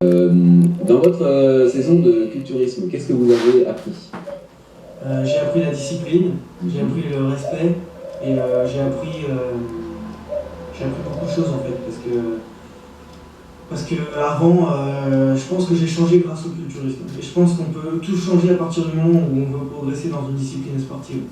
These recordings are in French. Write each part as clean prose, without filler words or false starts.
Dans votre saison de culturisme, qu'est-ce que vous avez appris? J'ai appris la discipline, j'ai appris le respect et j'ai appris beaucoup de choses en fait parce que avant je pense que j'ai changé grâce au culturisme et je pense qu'on peut tout changer à partir du moment où on veut progresser dans une discipline sportive.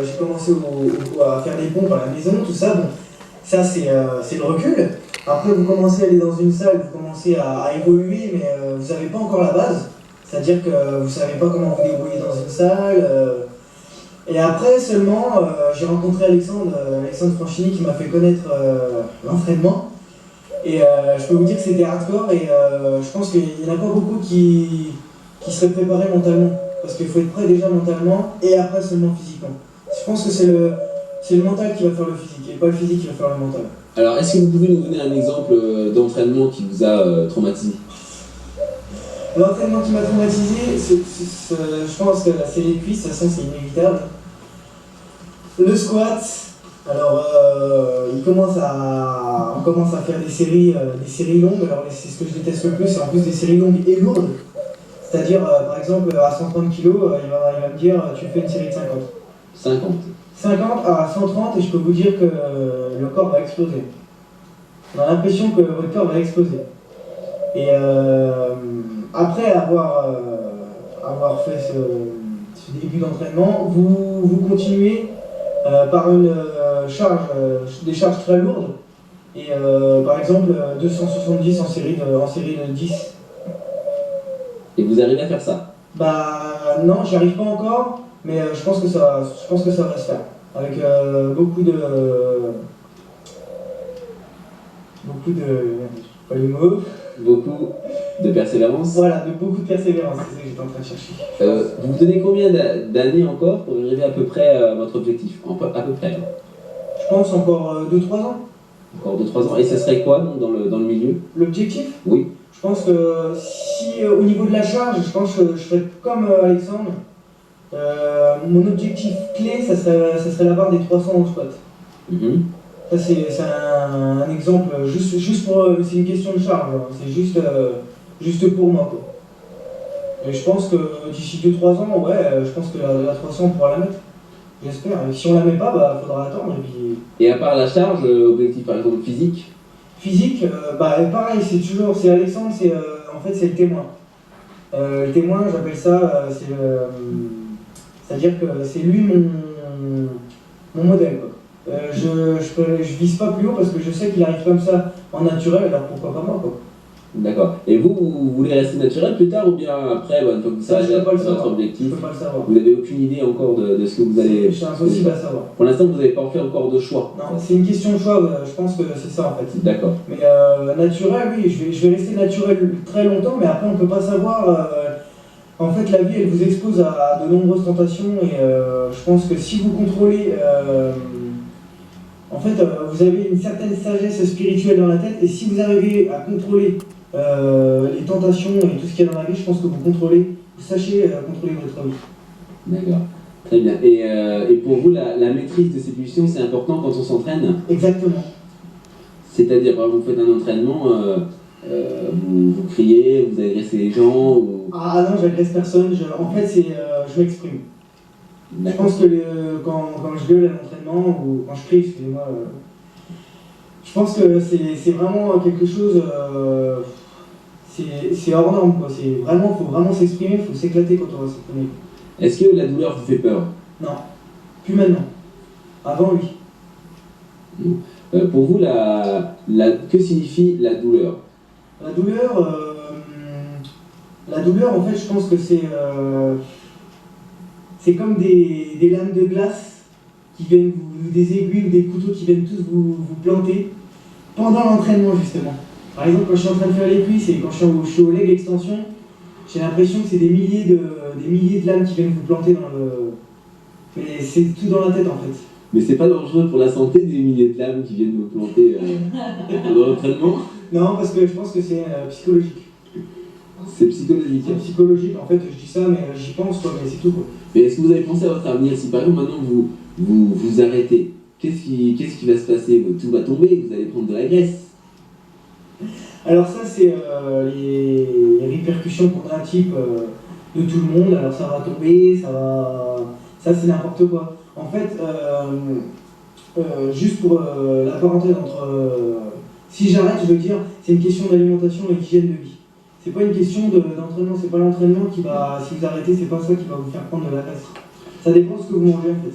J'ai commencé à faire des pompes à la maison, tout ça, bon, ça c'est le recul. Après vous commencez à aller dans une salle, vous commencez à évoluer, mais vous n'avez pas encore la base. C'est-à-dire que vous ne savez pas comment vous débrouiller dans une salle. Et après seulement, j'ai rencontré Alexandre Franchini qui m'a fait connaître l'entraînement. Et je peux vous dire que c'était hardcore et je pense qu'il n'y en a pas beaucoup qui seraient préparés mentalement. Parce qu'il faut être prêt déjà mentalement et après seulement physiquement. Je pense que c'est le mental qui va faire le physique et pas le physique qui va faire le mental. Alors, est-ce que vous pouvez nous donner un exemple d'entraînement qui vous a traumatisé? L'entraînement qui m'a traumatisé, je pense que c'est les cuisses, de toute façon c'est inévitable. Le squat, alors on commence à faire des séries longues, alors c'est ce que je déteste le plus, c'est en plus des séries longues et lourdes. C'est-à-dire, par exemple, à 130 kg, il va me dire tu fais une série de 50. 50 à 130 et je peux vous dire que le corps va exploser. On a l'impression que votre corps va exploser. Et après avoir fait ce début d'entraînement, vous continuez par des charges très lourdes. Et par exemple 270 en série de 10. Et vous arrivez à faire ça? Bah non, j'y arrive pas encore, mais je pense que ça va se faire. Avec beaucoup de... pas le mot. Beaucoup de persévérance? Voilà, beaucoup de persévérance, c'est ça que j'étais en train de chercher. Vous vous donnez combien d'années encore pour arriver à peu près à votre objectif? À peu près. Je pense encore 2-3 ans. Encore 2-3 ans. Et ce serait quoi donc, dans le milieu? L'objectif? Oui. Je pense que si au niveau de la charge, je pense que je ferais comme Alexandre. Mon objectif clé, ça serait la barre des 300 au squat. Ça c'est un exemple, juste pour... c'est une question de charge, hein. C'est juste pour moi, quoi. Et je pense que d'ici 2-3 ans, ouais, je pense que la 300 on pourra la mettre. J'espère. Et si on la met pas, bah faudra attendre. Et à part la charge, objectif par exemple physique? Physique, pareil, c'est Alexandre, en fait c'est le témoin. Le témoin, j'appelle ça, c'est-à-dire que c'est lui mon modèle, quoi. Je vise pas plus haut parce que je sais qu'il arrive comme ça en naturel, alors pourquoi pas moi, quoi. D'accord. Et vous voulez rester naturel plus tard ou bien après, une fois que vous savez votre objectif? Je peux pas le savoir. Vous n'avez aucune idée encore de ce que vous allez... C'est impossible à savoir. Pour l'instant, vous n'avez pas fait encore de choix? Non, c'est une question de choix, je pense que c'est ça en fait. D'accord. Mais naturel, oui, je vais rester naturel très longtemps, mais après on peut pas savoir... En fait, la vie, elle vous expose à de nombreuses tentations et je pense que si vous contrôlez... en fait, vous avez une certaine sagesse spirituelle dans la tête et si vous arrivez à contrôler les tentations et tout ce qu'il y a dans la vie, je pense que vous sachez contrôler votre vie. D'accord. Très bien. Et pour vous, la maîtrise de ces pulsions, c'est important quand on s'entraîne? Exactement. C'est-à-dire, quand vous faites un entraînement, vous criez, vous agressez les gens ou... Ah non, j'agresse personne. En fait, je m'exprime. Je pense que quand je gueule à l'entraînement ou quand je crie, excusez-moi, je pense que c'est vraiment quelque chose... c'est hors norme, quoi. Faut vraiment s'exprimer, faut s'éclater quand on va s'exprimer. Est-ce que la douleur vous fait peur? Non, plus maintenant. Avant, oui. Pour vous, que signifie la douleur? La douleur, en fait, je pense que c'est comme des lames de glace qui viennent des aiguilles ou des couteaux qui viennent tous vous planter pendant l'entraînement, justement. Par exemple, quand je suis en train de faire les cuisses et quand je suis au leg extension, j'ai l'impression que c'est des milliers de lames qui viennent vous planter dans le... Mais c'est tout dans la tête, en fait. Mais c'est pas dangereux pour la santé des milliers de lames qui viennent vous planter pendant l'entraînement? Non, parce que je pense que c'est psychologique. C'est psychologique. C'est psychologique, en fait, je dis ça, mais j'y pense, quoi, mais c'est tout, quoi. Mais est-ce que vous avez pensé à votre avenir? Si par exemple maintenant vous arrêtez, qu'est-ce qui va se passer? Tout va tomber, vous allez prendre de la graisse. Alors ça, c'est les répercussions pour un type de tout le monde. Alors ça va tomber, ça c'est n'importe quoi. En fait, juste pour la parenthèse si j'arrête, je veux dire, c'est une question d'alimentation et d'hygiène de vie. C'est pas une question d'entraînement, c'est pas l'entraînement qui va, si vous arrêtez, c'est pas ça qui va vous faire prendre de la graisse. Ça dépend de ce que vous mangez en fait.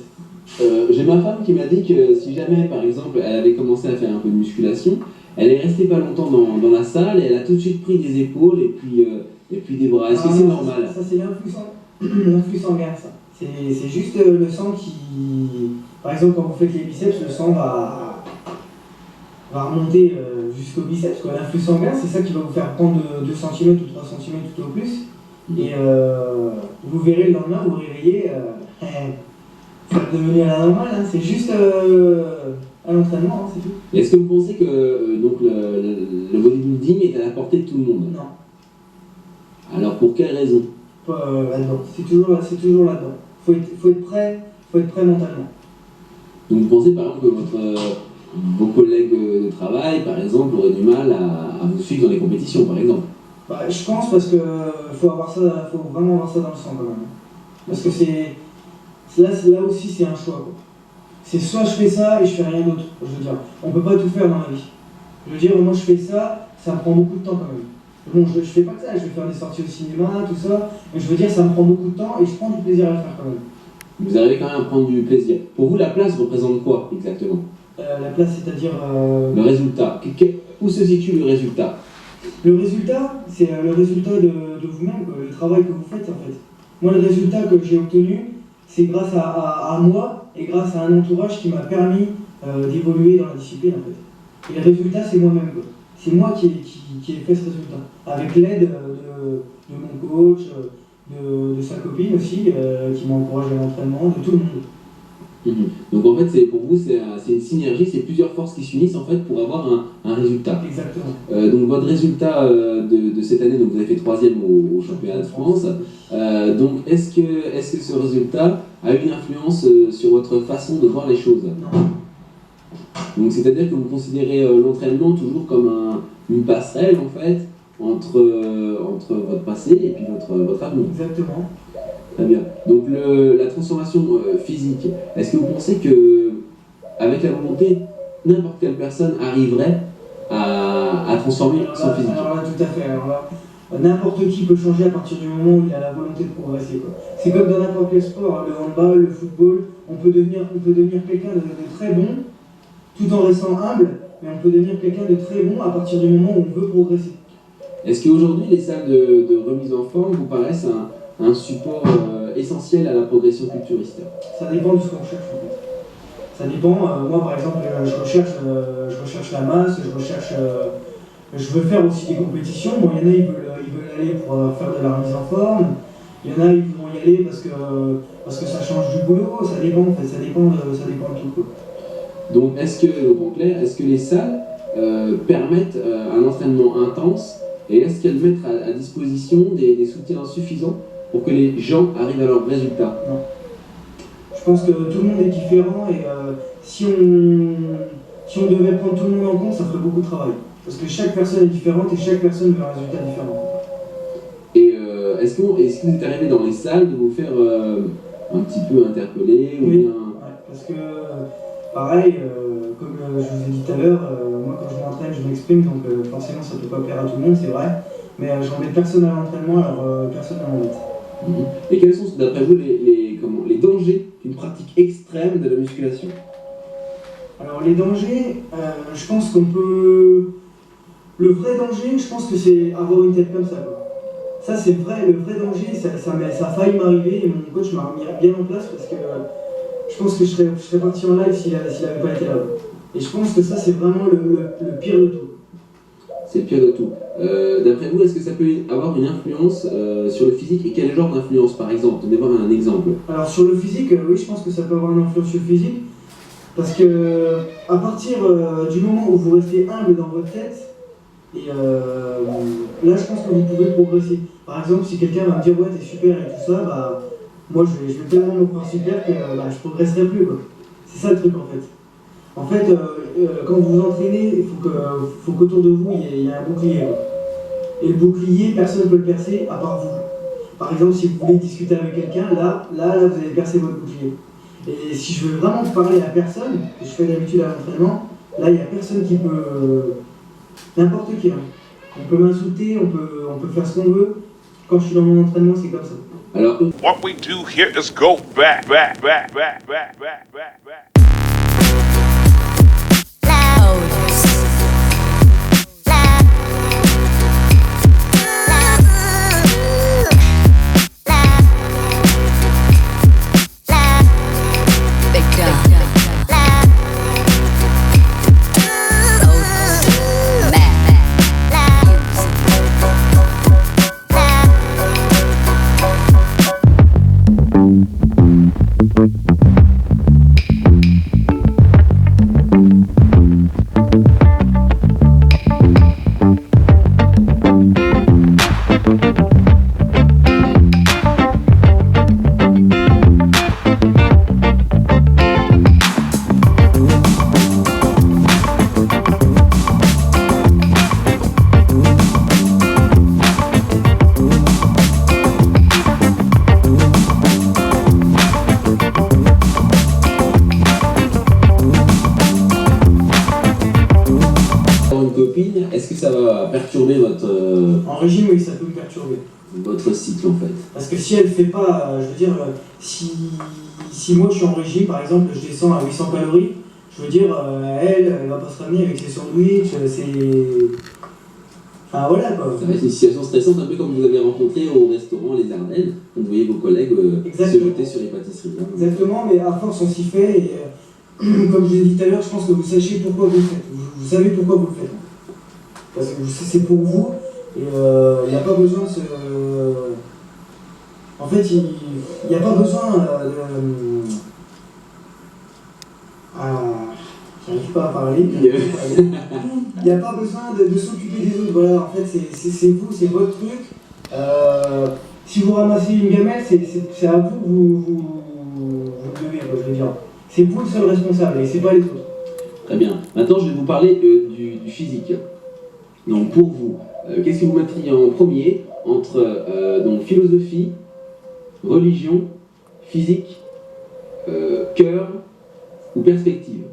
J'ai ma femme qui m'a dit que si jamais, par exemple, elle avait commencé à faire un peu de musculation, elle est restée pas longtemps dans la salle et elle a tout de suite pris des épaules et puis des bras. Est-ce que c'est normal? Ça c'est l'influx sanguin, ça. C'est juste le sang qui... Par exemple, quand vous faites les biceps, le sang va remonter jusqu'au biceps. L'influx sanguin, c'est ça qui va vous faire prendre 2 cm ou 3 cm tout au plus. Et vous verrez le lendemain, vous vous réveillez, ça va devenir la normale. Hein. C'est juste à l'entraînement, hein, c'est tout. Est-ce que vous pensez que donc le bodybuilding est à la portée de tout le monde? Non. Alors pour quelle raison? Là-dedans. C'est toujours là-dedans. Faut être prêt mentalement. Donc vous pensez par exemple que vos collègues de travail, par exemple, auraient du mal à vous suivre dans les compétitions, par exemple? Je pense parce que faut vraiment avoir ça dans le sang quand même. Parce que là aussi c'est un choix, quoi. C'est soit je fais ça et je fais rien d'autre. Je veux dire, on peut pas tout faire dans la vie. Je veux dire, moi je fais ça, ça me prend beaucoup de temps quand même. Bon, je fais pas que ça, je vais faire des sorties au cinéma, tout ça, mais je veux dire, ça me prend beaucoup de temps et je prends du plaisir à le faire quand même. Vous arrivez quand même à prendre du plaisir. Pour vous, la place représente quoi exactement? La place, c'est-à-dire... Le résultat. Où se situe le résultat? Le résultat, c'est le résultat de vous-même, le travail que vous faites en fait. Moi, le résultat que j'ai obtenu, c'est grâce à moi et grâce à un entourage qui m'a permis d'évoluer dans la discipline en fait. Et le résultat, c'est moi-même, quoi. C'est moi qui ai fait ce résultat. Avec l'aide de mon coach, de sa copine aussi, qui m'a encouragé à l'entraînement, de tout le monde. Donc en fait, pour vous, c'est une synergie, c'est plusieurs forces qui s'unissent en fait pour avoir un résultat. Exactement. Donc votre résultat de cette année, donc vous avez fait 3e au championnat de France. Donc est-ce que ce résultat a une influence sur votre façon de voir les choses? Non. Donc c'est-à-dire que vous considérez l'entraînement toujours comme une passerelle en fait entre votre passé et puis votre avenir. Exactement. Très bien. Donc la transformation physique, est-ce que vous pensez que avec la volonté, n'importe quelle personne arriverait à transformer son physique? Alors là, tout à fait. Alors là, n'importe qui peut changer à partir du moment où il a la volonté de progresser, quoi. C'est comme dans n'importe quel sport, le handball, le football, on peut devenir quelqu'un de très bon, tout en restant humble, mais on peut devenir quelqu'un de très bon à partir du moment où on veut progresser. Est-ce qu'aujourd'hui, les salles de remise en forme vous paraissent un support essentiel à la progression culturiste? Ça dépend de ce qu'on cherche en fait. Ça dépend, moi par exemple, je recherche la masse, je veux faire aussi des compétitions. Bon, il y en a, ils veulent aller pour faire de la remise en forme. Il y en a, ils vont y aller parce que ça change du boulot. Ça dépend en fait, ça dépend de tout, quoi. Donc, en clair, est-ce que les salles permettent un entraînement intense et est-ce qu'elles mettent à disposition des soutiens suffisants pour que les gens arrivent à leurs résultats? Non. Je pense que tout le monde est différent et si on devait prendre tout le monde en compte, ça ferait beaucoup de travail. Parce que chaque personne est différente et chaque personne veut un résultat différent. Et est-ce que vous êtes arrivé dans les salles de vous faire un petit peu interpeller ou oui, bien... ouais, parce que pareil, comme je vous ai dit tout à l'heure, moi quand je m'entraîne, je m'exprime, donc forcément ça ne peut pas plaire à tout le monde, c'est vrai. Mais j'embête personne à l'entraînement, alors personne ne m'embête. Et quels sont, d'après vous, les dangers d'une pratique extrême de la musculation? Alors les dangers, je pense qu'on peut... Le vrai danger, je pense que c'est avoir une tête comme ça, quoi. Ça c'est vrai, le vrai danger, ça a failli m'arriver et mon coach m'a remis bien en place parce que je pense que je serais parti en live s'il n'avait pas été là. Et je pense que ça c'est vraiment le pire de tout. C'est le pire de tout. D'après vous, est-ce que ça peut avoir une influence sur le physique et quel genre d'influence par exemple? Donnez-moi un exemple. Alors sur le physique, oui je pense que ça peut avoir une influence sur le physique parce que à partir du moment où vous restez humble dans votre tête, et là, je pense que vous pouvez progresser. Par exemple, si quelqu'un va me dire ouais, t'es super et tout ça, bah moi je vais tellement me croire super que je progresserai plus, quoi. C'est ça le truc en fait. En fait, quand vous vous entraînez, il faut qu'autour de vous il y ait un bouclier, quoi. Et le bouclier, personne ne peut le percer à part vous. Par exemple, si vous voulez discuter avec quelqu'un, là, vous allez percer votre bouclier. Et si je veux vraiment parler à personne, que je fais d'habitude à l'entraînement, là, il n'y a personne qui peut. N'importe qui. Hein. On peut m'insulter, on peut faire ce qu'on veut. Quand je suis dans mon entraînement, c'est comme ça. Alors, what we do here is go back. Est-ce que ça va perturber votre... En régime, oui, ça peut me perturber. Votre cycle en fait. Parce que si elle ne fait pas, je veux dire, si moi je suis en régime, par exemple, je descends à 800 calories, je veux dire, elle va pas se ramener avec ses sandwichs, c'est... Enfin voilà quoi. Ça va être une situation stressante, un peu comme vous avez rencontré au restaurant Les Ardennes, quand vous voyez vos collègues se jeter sur les pâtisseries. Hein. Exactement, mais à force on s'y fait, et comme je l'ai dit tout à l'heure, je pense que vous sachez pourquoi vous le faites. Vous savez pourquoi vous le faites. Parce que c'est pour vous, et il n'y a pas besoin de se... En fait, il n'y a pas besoin de... J'arrive pas à parler. Il n'y a pas besoin de s'occuper des autres. Voilà, en fait, c'est vous, c'est votre truc. Si vous ramassez une gamelle, c'est à vous, vous devez, je veux dire. C'est vous le seul responsable et c'est pas les autres. Très bien. Maintenant, je vais vous parler du physique. Donc, pour vous, qu'est-ce que vous mettriez en premier entre donc, philosophie, religion, physique, cœur ou perspective?